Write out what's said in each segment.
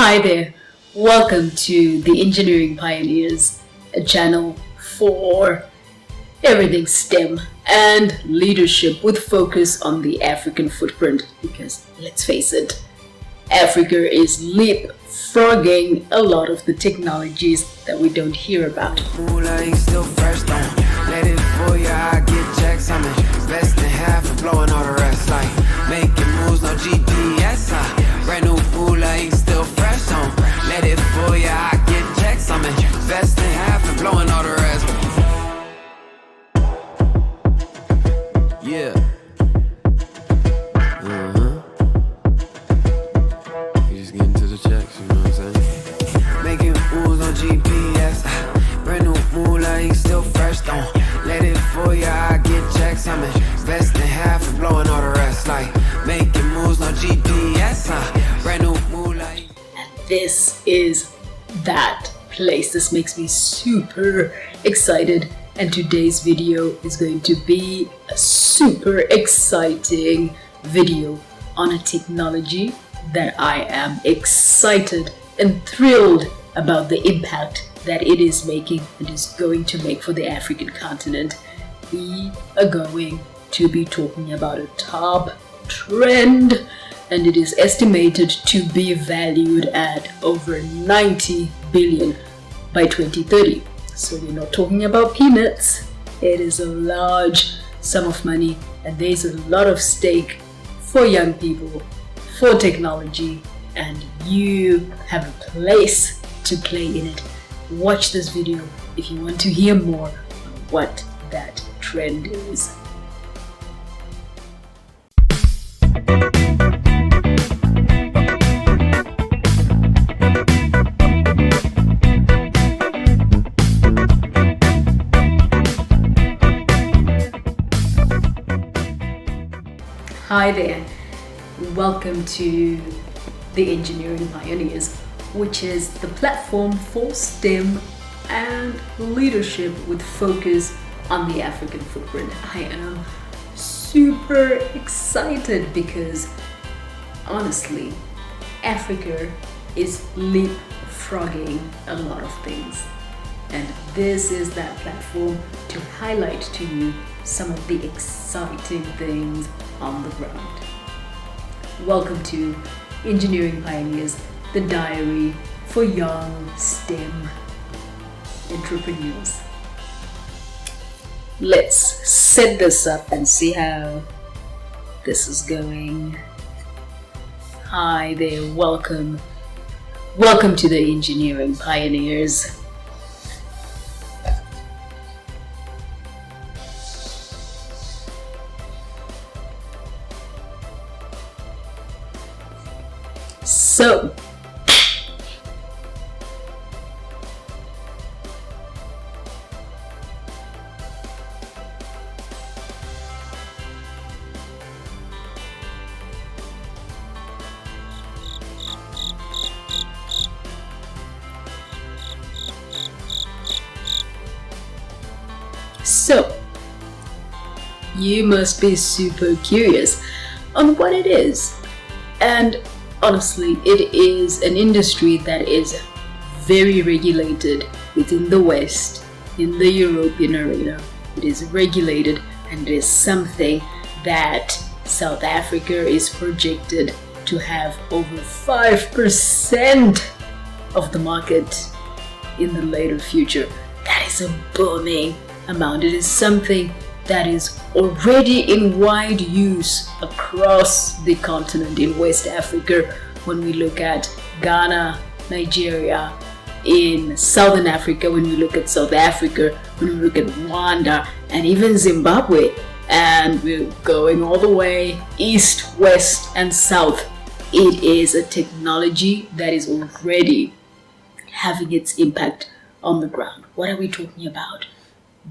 Hi there, welcome to the Engineering Pioneers, a channel for everything STEM and leadership with focus on the African footprint, because let's face it, Africa is leapfrogging a lot of the technologies that we don't hear about. Brand new pool, I ain't still fresh on. Let it fool ya, I get checks on me. Best in half and blowing all the rest. Yeah. You just getting to the checks, you know what I'm saying? Making moves on GPS. Brand new pool, I ain't still fresh on. Let it fool ya, I get checks on me. Best in half and blowing all the rest. Like making moves on GPS. Brand new moonlight. And this is that place. This makes me super excited, and today's video is going to be a super exciting video on a technology that I am excited and thrilled about the impact that it is making and is going to make for the African continent. We are going to be talking about a top trend, and it is estimated to be valued at over 90 billion by 2030. So we're not talking about peanuts. It is a large sum of money, and there's a lot of stake for young people, for technology, and you have a place to play in it. Watch this video if you want to hear more on what that trend is. Hi there, welcome to the Engineering Pioneers, which is the platform for STEM and leadership with focus on the African footprint. I am super excited because honestly, Africa is leapfrogging a lot of things. And this is that platform to highlight to you some of the exciting things on the ground. Welcome to Engineering Pioneers, the diary for young STEM entrepreneurs. Let's set this up and see how this is going. Hi there, welcome to the Engineering Pioneers. So, you must be super curious on what it is. And honestly, it is an industry that is very regulated within the West, in the European arena. It is regulated, and it is something that South Africa is projected to have over 5% of the market in the later future. That is a booming amount. It is something that is already in wide use across the continent in West Africa. When we look at Ghana, Nigeria, in Southern Africa, when we look at South Africa, when we look at Rwanda, and even Zimbabwe, and we're going all the way east, west, and south, it is a technology that is already having its impact on the ground. What are we talking about?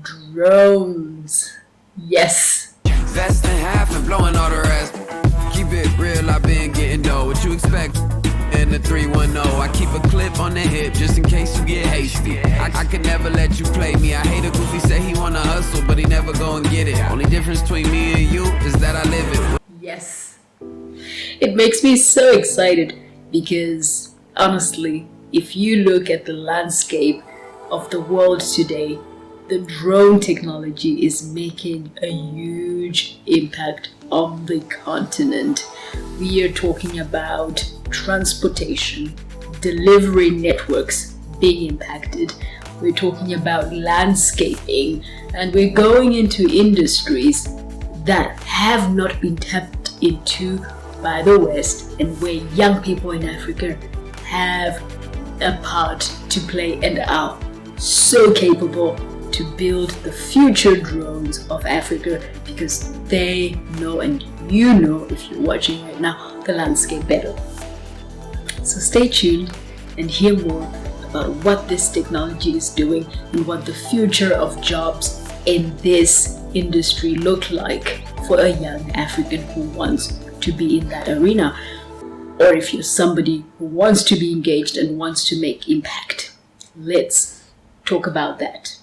Drones. Yes. Best in half and blowing all the rest. Keep it real, I've been getting dough. What you expect? In the 310, I keep a clip on the hip just in case you get hasty. I could never let you play me. I hate a goofy say he wanna hustle, but he never go and get it. Only difference between me and you is that I live it. Yes. It makes me so excited because honestly, if you look at the landscape of the world today, the drone technology is making a huge impact on the continent. We are talking about transportation, delivery networks being impacted. We're talking about landscaping, and we're going into industries that have not been tapped into by the West, and where young people in Africa have a part to play and are so capable to build the future drones of Africa, because they know, and you know if you're watching right now, the landscape better. So stay tuned and hear more about what this technology is doing and what the future of jobs in this industry look like for a young African who wants to be in that arena, or if you're somebody who wants to be engaged and wants to make impact. Let's talk about that.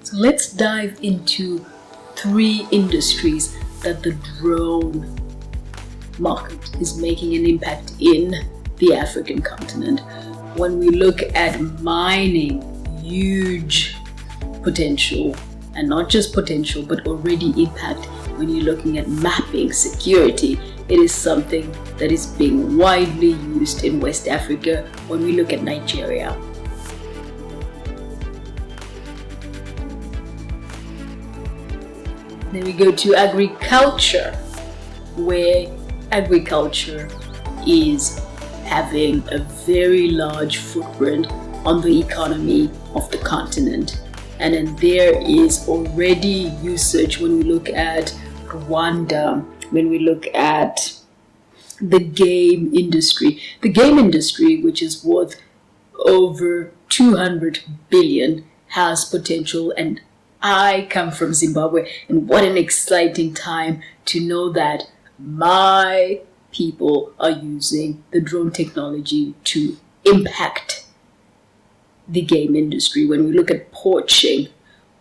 So let's dive into 3 industries that the drone market is making an impact in the African continent. When we look at mining, huge potential, and not just potential but already impact. When you're looking at mapping, security, it is something that is being widely used in West Africa. When we look at Nigeria, then we go to agriculture, where agriculture is having a very large footprint on the economy of the continent. And then there is already usage when we look at Rwanda, when we look at the game industry. The game industry, which is worth over 200 billion, has potential. And I come from Zimbabwe, and what an exciting time to know that my people are using the drone technology to impact the game industry. When we look at poaching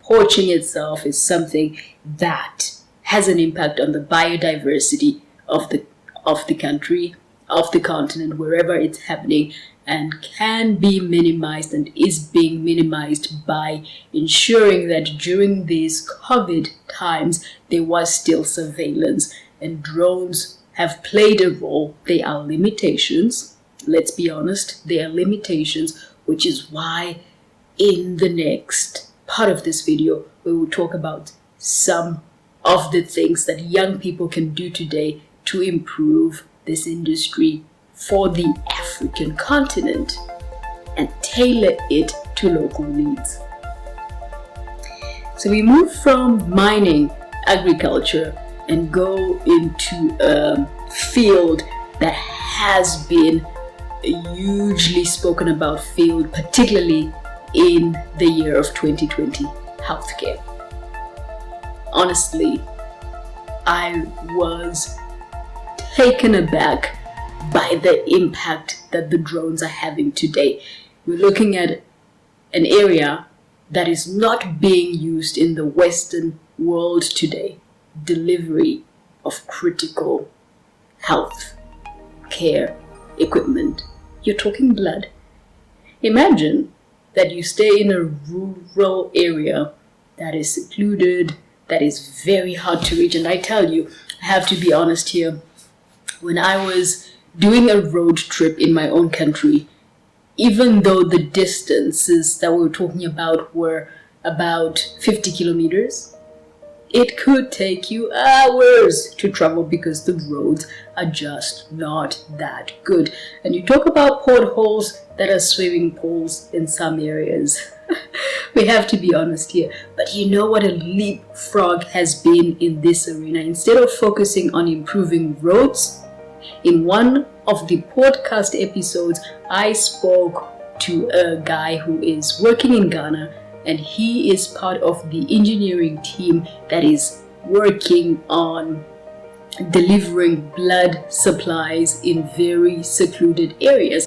itself is something that has an impact on the biodiversity of the country, of the continent, wherever it's happening, and can be minimized and is being minimized by ensuring that during these COVID times there was still surveillance, and drones have played a role. There are limitations, let's be honest, there are limitations, which is why in the next part of this video we will talk about some of the things that young people can do today to improve this industry for the African continent and tailor it to local needs. So we move from mining, agriculture, and go into a field that has been a hugely spoken about field, particularly in the year of 2020, healthcare. Honestly, I was taken aback by the impact that the drones are having today. We're looking at an area that is not being used in the Western world today. Delivery of critical health care equipment. You're talking blood. Imagine that you stay in a rural area that is secluded, that is very hard to reach. And I tell you, I have to be honest here, when I was doing a road trip in my own country, even though the distances that we were talking about were about 50 kilometers, it could take you hours to travel because the roads are just not that good. And you talk about potholes that are swimming pools in some areas. We have to be honest here. But you know what a leapfrog has been in this arena? Instead of focusing on improving roads, in one of the podcast episodes, I spoke to a guy who is working in Ghana, and he is part of the engineering team that is working on delivering blood supplies in very secluded areas.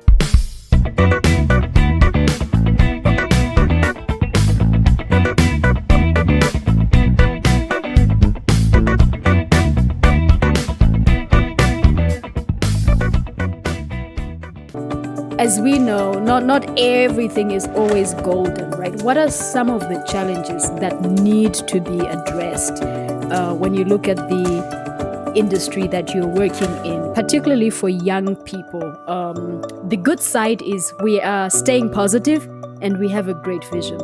as we know, not everything is always golden, right? What are some of the challenges that need to be addressed when you look at the industry that you're working in, particularly for young people? The good side is we are staying positive and we have a great vision.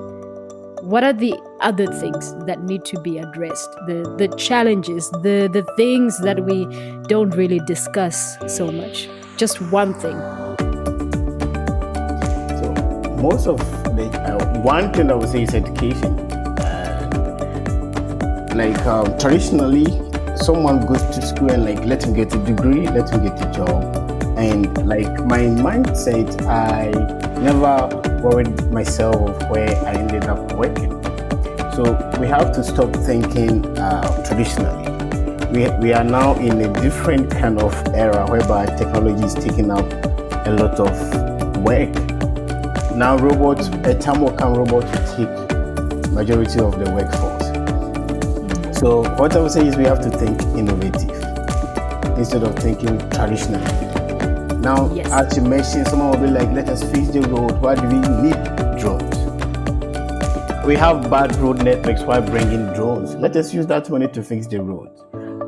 What are the other things that need to be addressed? The challenges, the things that we don't really discuss so much. Just one thing. So most of the one thing I would say is education. Traditionally, someone goes to school and let him get a degree, let him get a job. And my mindset, I never worried myself of where I ended up working. So we have to stop thinking traditionally. We are now in a different kind of era whereby technology is taking up a lot of work. Now a time will come, robots will take majority of the workforce. So what I would say is we have to think innovative instead of thinking traditionally. Now, as you mentioned, someone will be like, let us fix the road. Why do we need drones? We have bad road networks. Why bring in drones? Let us use that money to fix the roads.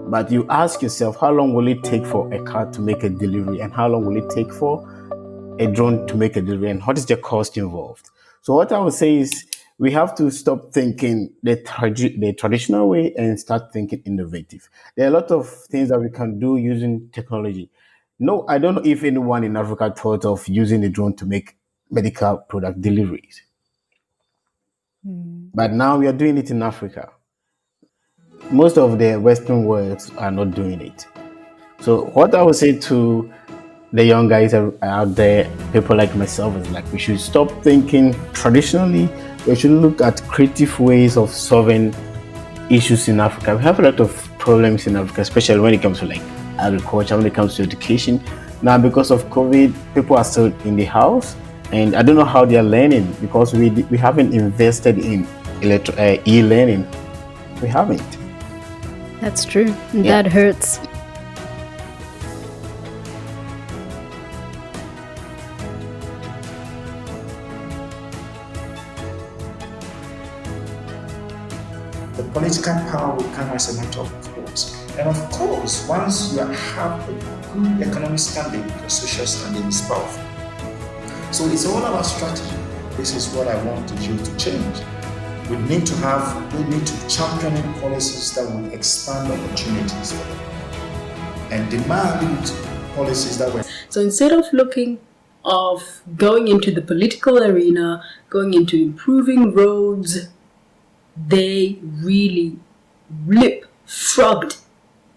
But you ask yourself, how long will it take for a car to make a delivery? And how long will it take for a drone to make a delivery? And what is the cost involved? So what I would say is we have to stop thinking the traditional way and start thinking innovative. There are a lot of things that we can do using technology. No, I don't know if anyone in Africa thought of using a drone to make medical product deliveries. But now we are doing it in Africa. Most of the Western worlds are not doing it. So what I would say to the young guys out there, people like myself, is we should stop thinking traditionally. We should look at creative ways of solving issues in Africa. We have a lot of problems in Africa, especially when it comes to agriculture, when it comes to education. Now, because of COVID, people are still in the house, and I don't know how they are learning because we haven't invested in e-learning. We haven't. That's true. That hurts. The political power will come as a matter of course. And of course, once you have a good economic standing, the social standing is powerful. So it's all about strategy. This is what I want you to change. We need to champion policies that will expand opportunities and demand policies that will. So instead of going into the political arena, going into improving roads, they really leapfrogged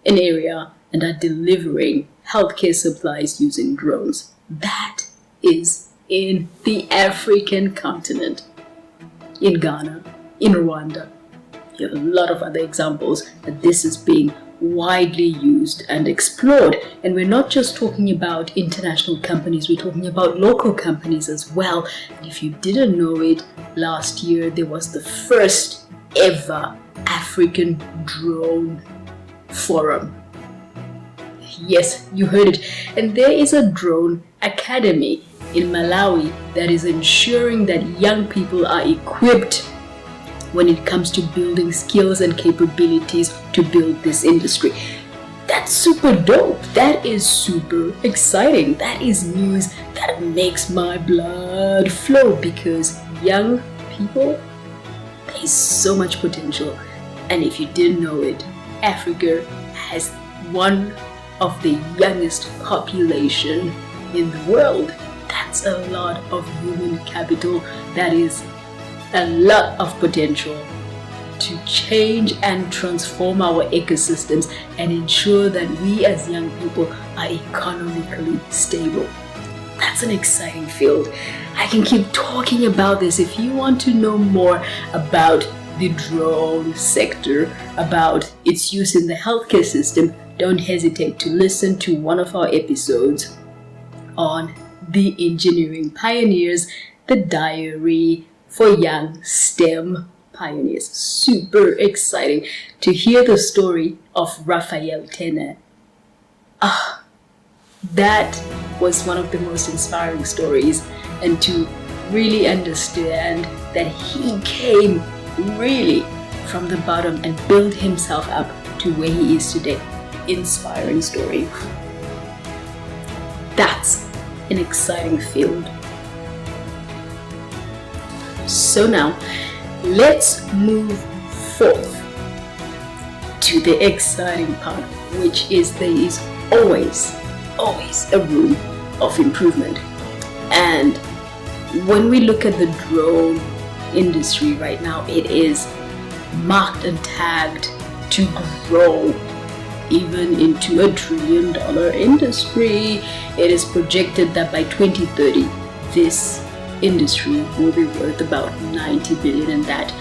an area and are delivering healthcare supplies using drones. That is in the African continent, in Ghana, in Rwanda. You have a lot of other examples that this is being widely used and explored. And we're not just talking about international companies, we're talking about local companies as well. And if you didn't know it, last year there was the first ever African drone forum. Yes, you heard it. And there is a drone academy in Malawi that is ensuring that young people are equipped when it comes to building skills and capabilities to build this industry. That's super dope. That is super exciting. That is news that makes my blood flow because young people, there's so much potential. And if you didn't know it, Africa has one of the youngest population in the world. That's a lot of human capital. That is a lot of potential to change and transform our ecosystems and ensure that we as young people are economically stable. That's an exciting field. I can keep talking about this. If you want to know more about the drone sector, about its use in the healthcare system, don't hesitate to listen to one of our episodes on the engineering pioneers, the diary for young STEM pioneers. Super exciting to hear the story of Raphael Tene. That was one of the most inspiring stories, and to really understand that he came really from the bottom and built himself up to where he is today. Inspiring story. That's an exciting field. So now, let's move forth to the exciting part, which is there is always a room of improvement. And when we look at the drone industry right now, it is marked and tagged to grow even into $1 trillion industry. It is projected that by 2030, this industry will be worth about 90 billion, and that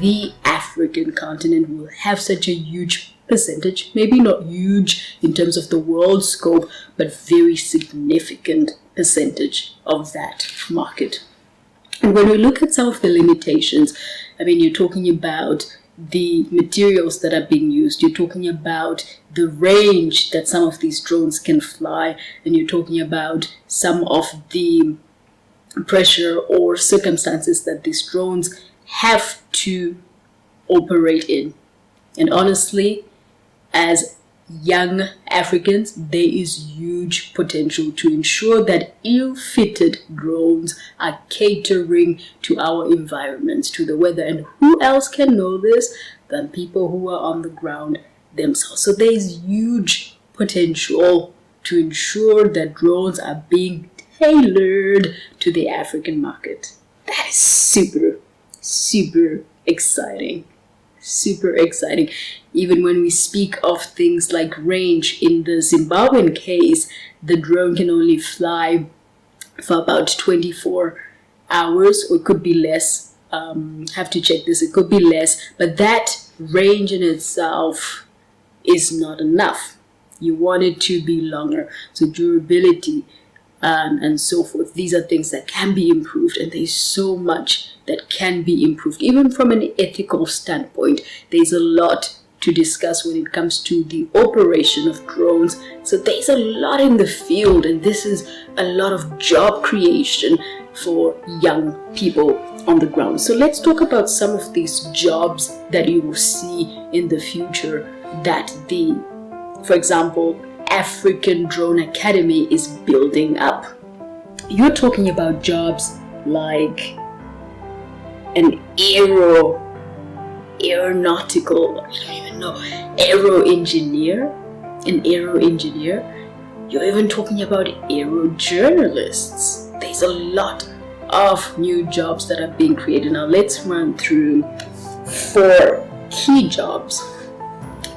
the African continent will have such a huge percentage, maybe not huge in terms of the world scope, but very significant percentage of that market. And when we look at some of the limitations, I mean, you're talking about the materials that are being used, you're talking about the range that some of these drones can fly, and you're talking about some of the pressure or circumstances that these drones have to operate in. And honestly, as young Africans, there is huge potential to ensure that ill-fitted drones are catering to our environments, to the weather. And who else can know this than people who are on the ground themselves? So there is huge potential to ensure that drones are being tailored to the African market. That is super exciting. Super exciting. Even when we speak of things like range, in the Zimbabwean case, the drone can only fly for about 24 hours, or it could be less. Have to check this. It could be less, but that range in itself is not enough. You want it to be longer. So durability and so forth. These are things that can be improved, and there's so much that can be improved. Even from an ethical standpoint, there's a lot to discuss when it comes to the operation of drones. So there's a lot in the field, and this is a lot of job creation for young people on the ground. So let's talk about some of these jobs that you will see in the future that for example, African Drone Academy is building up. You're talking about jobs like an aeronautical, I don't even know, aero engineer. You're even talking about aero journalists. There's a lot of new jobs that are being created. Now let's run through 4 key jobs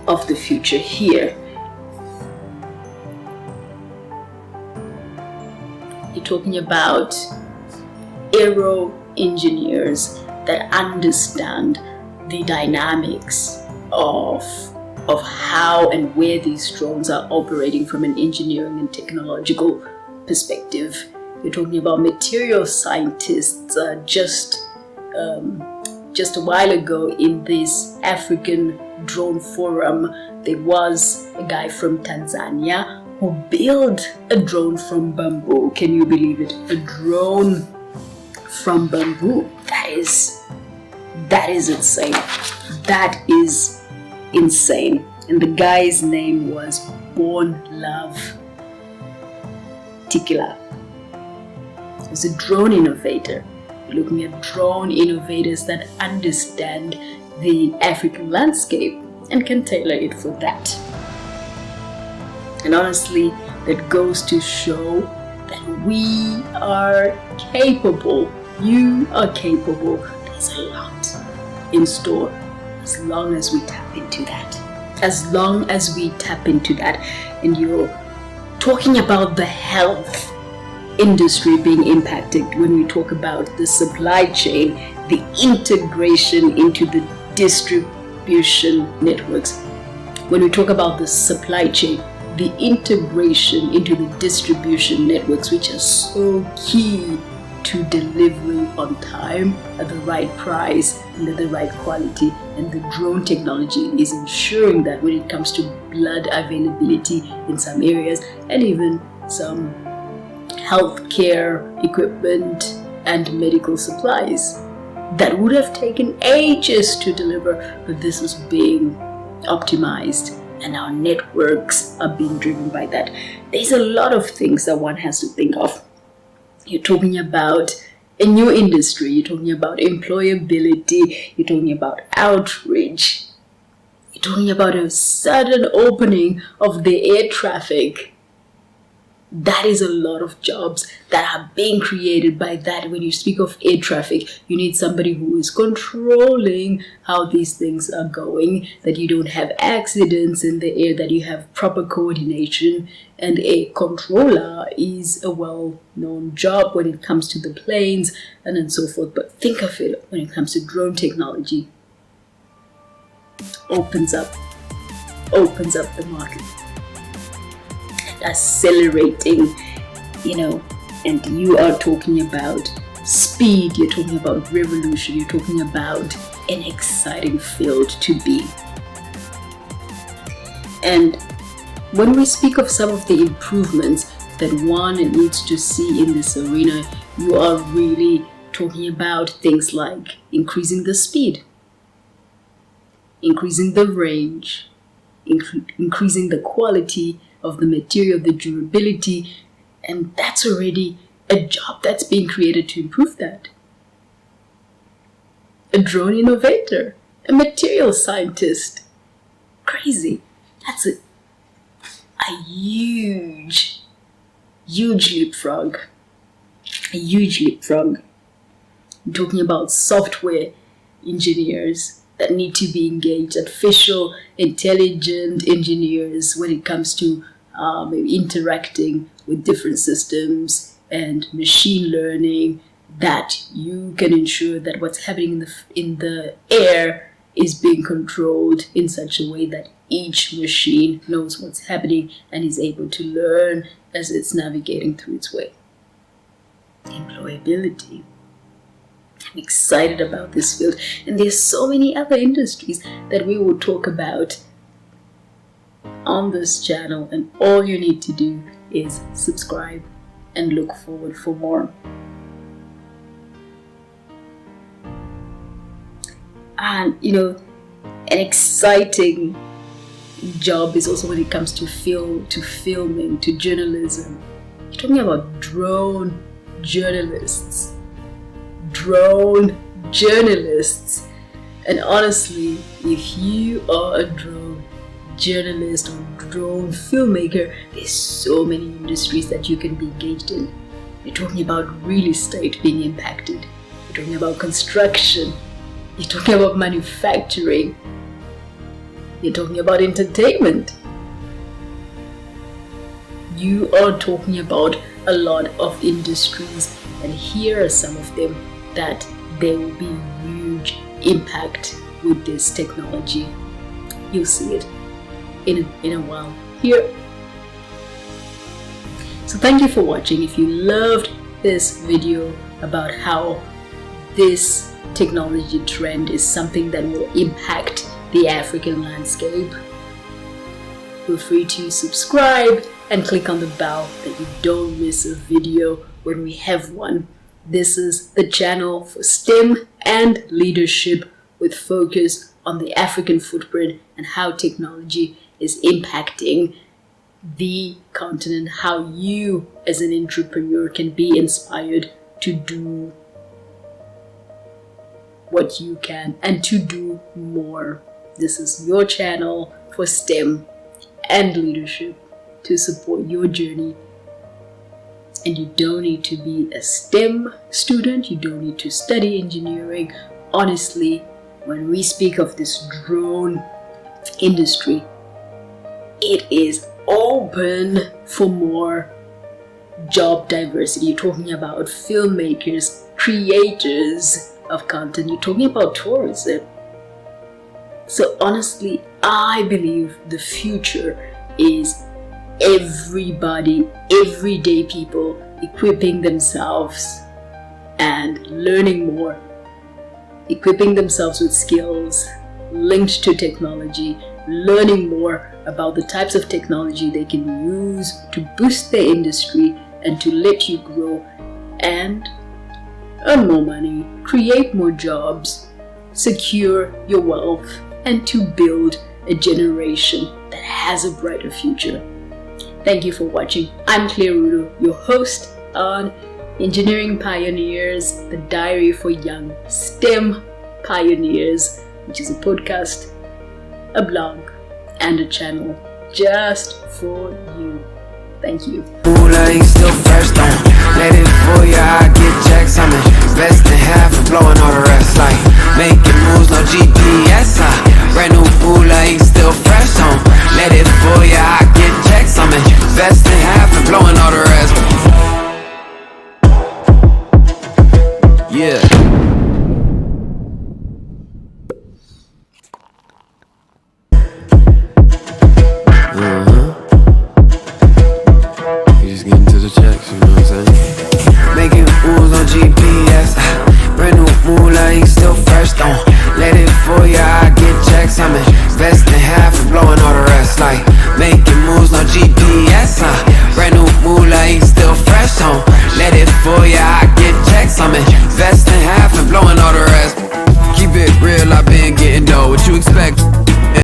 of the future here. You're talking about aero engineers that understand the dynamics of how and where these drones are operating from an engineering and technological perspective. You're talking about material scientists. Just a while ago in this African drone forum, there was a guy from Tanzania who built a drone from bamboo. Can you believe it? A drone from bamboo. That is insane. That is insane. And the guy's name was Bornlove Ntikha. He was a drone innovator. We're looking at drone innovators that understand the African landscape and can tailor it for that. And honestly, that goes to show that we are capable. You are capable. There's a lot in store as long as we tap into that. As long as we tap into that. And you're talking about the health industry being impacted when we talk about the supply chain, the integration into the distribution networks. When we talk about the supply chain, the integration into the distribution networks, which are so key to delivery on time, at the right price, and at the right quality. And the drone technology is ensuring that when it comes to blood availability in some areas, and even some healthcare equipment and medical supplies that would have taken ages to deliver, but this is being optimized, and our networks are being driven by that. There's a lot of things that one has to think of. You're talking about a new industry, you're talking about employability, you're talking about outreach, you're talking about a sudden opening of the air traffic. That is a lot of jobs that are being created by that. When you speak of air traffic, you need somebody who is controlling how these things are going, that you don't have accidents in the air, that you have proper coordination. And a controller is a well-known job when it comes to the planes and then so forth. But think of it when it comes to drone technology. Opens up the market. Accelerating, and you are talking about speed, you're talking about revolution, you're talking about an exciting field to be. And when we speak of some of the improvements that one needs to see in this arena, you are really talking about things like increasing the speed, increasing the range, increasing the quality of the material, the durability, and that's already a job that's being created to improve that. A drone innovator, a material scientist. Crazy. That's a huge leapfrog. A huge leapfrog. I'm talking about software engineers that need to be engaged, artificial intelligent engineers when it comes to maybe interacting with different systems, and machine learning, that you can ensure that what's happening in the air is being controlled in such a way that each machine knows what's happening and is able to learn as it's navigating through its way. Employability. I'm excited about this field, and there's so many other industries that we will talk about on this channel, and all you need to do is subscribe and look forward for more. And an exciting job is also when it comes to filming, to journalism. You're talking about drone journalists. And honestly, if you are a drone journalist or drone filmmaker, there's so many industries that you can be engaged in. You're talking about real estate being impacted. You're talking about construction. You're talking about manufacturing. You're talking about entertainment. You are talking about a lot of industries, and here are some of them that there will be huge impact with this technology. You'll see it in a while here. So thank you for watching. If you loved this video about how this technology trend is something that will impact the African landscape, feel free to subscribe and click on the bell that you don't miss a video when we have one. This is the channel for STEM and leadership, with focus on the African footprint and how technology is impacting the continent, how you as an entrepreneur can be inspired to do what you can and to do more. This is your channel for STEM and leadership, to support your journey. And you don't need to be a STEM student, you don't need to study engineering. Honestly, when we speak of this drone industry, it is open for more job diversity. You're talking about filmmakers, creators of content, you're talking about tourism. So honestly, I believe the future is everybody, everyday people equipping themselves and learning more, equipping themselves with skills linked to technology, learning more about the types of technology they can use to boost their industry and to let you grow and earn more money, create more jobs, secure your wealth, and to build a generation that has a brighter future. Thank you for watching. I'm Claire Rudo, your host on Engineering Pioneers, the diary for young STEM pioneers, which is a podcast, a blog, and a channel just for you. Thank you. Like still fresh, don't let it fool ya. I get checks, I'm investing half and blowing all the rest. Like making moves, no GPS. Brand new moolah, ain't still fresh, don't let it fool ya. I get checks, I'm investing half and blowing all the rest. Yeah. Checks, you know what I'm saying? Making moves on GPS. Brand new moolah, ain't still fresh, don't let it fool ya. I get checks, I'm investing half and blowing all the rest. Like making moves, no GPS. Brand new moolah, ain't still fresh, don't let it fool ya. I get checks, I'm investing half and blowing all the rest. Keep it real, I've been getting dough. What you expect?